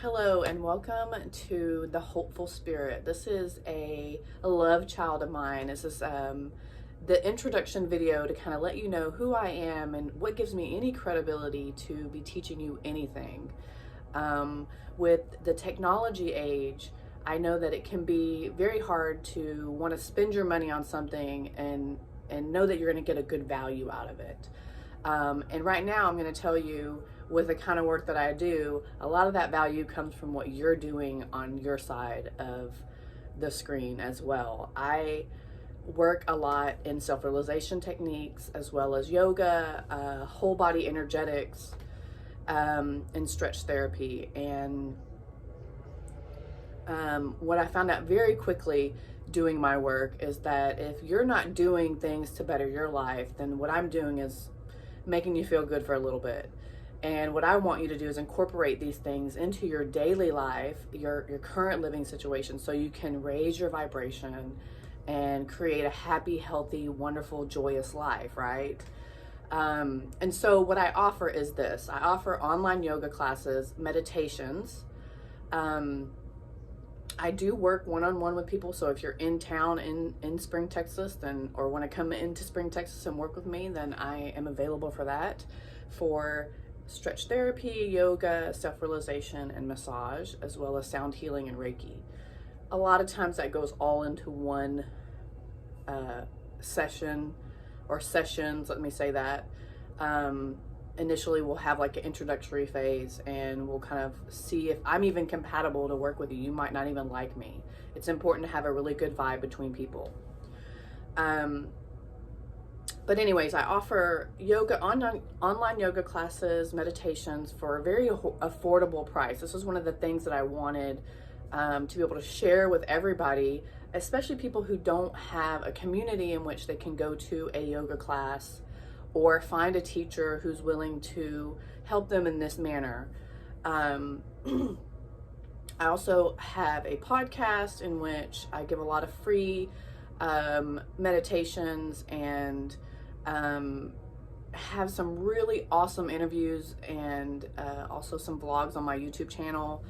Hello and welcome to the Hopeful Spirit. This is a love child of mine. This is the introduction video to kind of let you know who I am and what gives me any credibility to be teaching you anything. With the technology age, I know that it can be very hard to want to spend your money on something and know that you're going to get a good value out of it. And right now I'm going to tell you, with the kind of work that I do, a lot of that value comes from what you're doing on your side of the screen as well. I work a lot in self-realization techniques as well as yoga, whole body energetics, and stretch therapy. And what I found out very quickly doing my work is that if you're not doing things to better your life, then what I'm doing is making you feel good for a little bit. And what I want you to do is incorporate these things into your daily life, your current living situation, so you can raise your vibration and create a happy, healthy, wonderful, joyous life, right? And so what I offer is this. I offer online yoga classes, meditations. I do work one-on-one with people, so if you're in town in Spring, Texas, or want to come into Spring, Texas and work with me, then I am available for that, for stretch therapy, yoga, self-realization, and massage, as well as sound healing and Reiki. A lot of times that goes all into one session, or sessions, let me say that. Initially we'll have like an introductory phase and we'll kind of see if I'm even compatible to work with you. You might not even like me. It's important to have a really good vibe between people. But anyways, I offer yoga, online yoga classes, meditations for a very affordable price. This was one of the things that I wanted to be able to share with everybody, especially people who don't have a community in which they can go to a yoga class or find a teacher who's willing to help them in this manner. I also have a podcast in which I give a lot of free meditations and have some really awesome interviews, and also some vlogs on my YouTube channel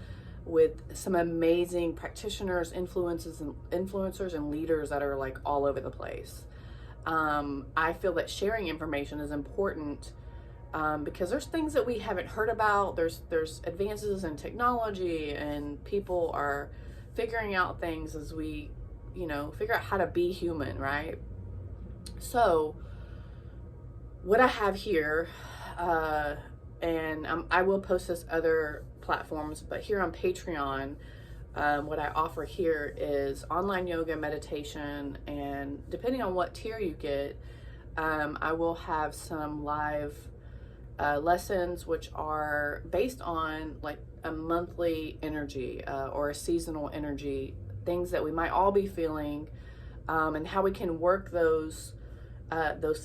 with some amazing practitioners, influencers and leaders that are like all over the place. I feel that sharing information is important because there's things that we haven't heard about. There's advances in technology, and people are figuring out things as we, figure out how to be human, right? So what I have here, and I will post this other platforms, but here on Patreon, what I offer here is online yoga, meditation, and depending on what tier you get, I will have some live lessons which are based on like a monthly energy or a seasonal energy, things that we might all be feeling, and how we can work those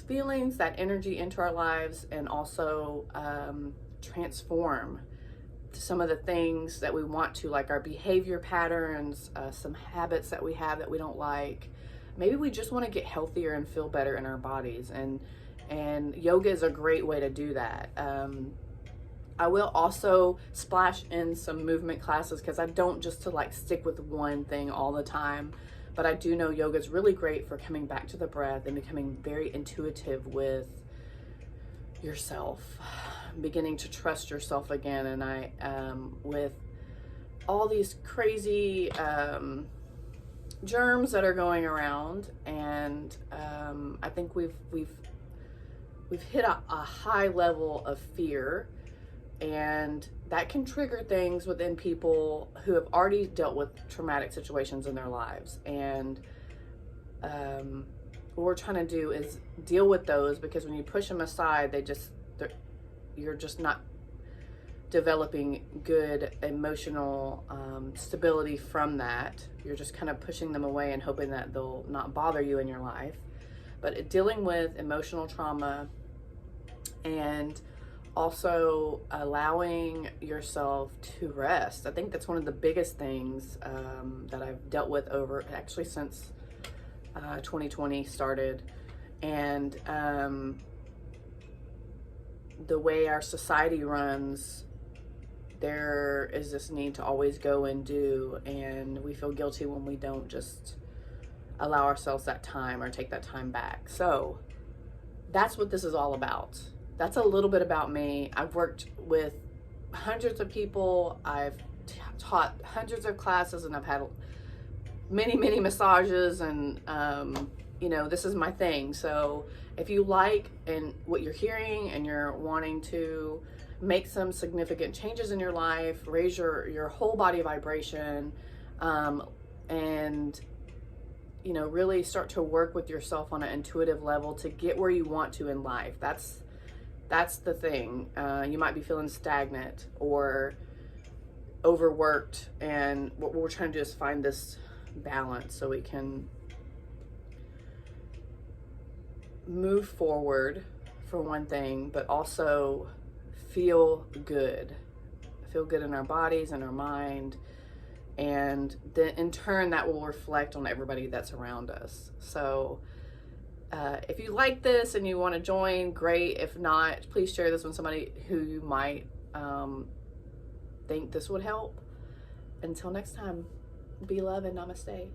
feelings, that energy into our lives, and also transform some of the things that we want to, like our behavior patterns, some habits that we have that we don't like. Maybe we just want to get healthier and feel better in our bodies, and yoga is a great way to do that. I will also splash in some movement classes because I don't just to like stick with one thing all the time, but I do know yoga is really great for coming back to the breath and becoming very intuitive with yourself, beginning to trust yourself again. And I with all these crazy germs that are going around, and I think we've hit a high level of fear, and that can trigger things within people who have already dealt with traumatic situations in their lives. And what we're trying to do is deal with those, because when you push them aside, you're just not developing good emotional stability from that. You're just kind of pushing them away and hoping that they'll not bother you in your life. But dealing with emotional trauma, and also allowing yourself to rest. I think that's one of the biggest things that I've dealt with over actually since 2020 started. And the way our society runs, there is this need to always go and do, and we feel guilty when we don't just allow ourselves that time or take that time back. So that's what this is all about. That's a little bit about me. I've worked with hundreds of people. I've taught hundreds of classes, and I've had many massages, and you know, this is my thing. So if you like and what you're hearing and you're wanting to make some significant changes in your life, raise your whole body vibration, and you know, really start to work with yourself on an intuitive level to get where you want to in life. That's the thing. You might be feeling stagnant or overworked, and what we're trying to do is find this balance so we can move forward, for one thing, but also feel good in our bodies and our mind, and then in turn that will reflect on everybody that's around us. So if you like this and you want to join, great. If not, please share this with somebody who you might think this would help. Until next time, be love and namaste.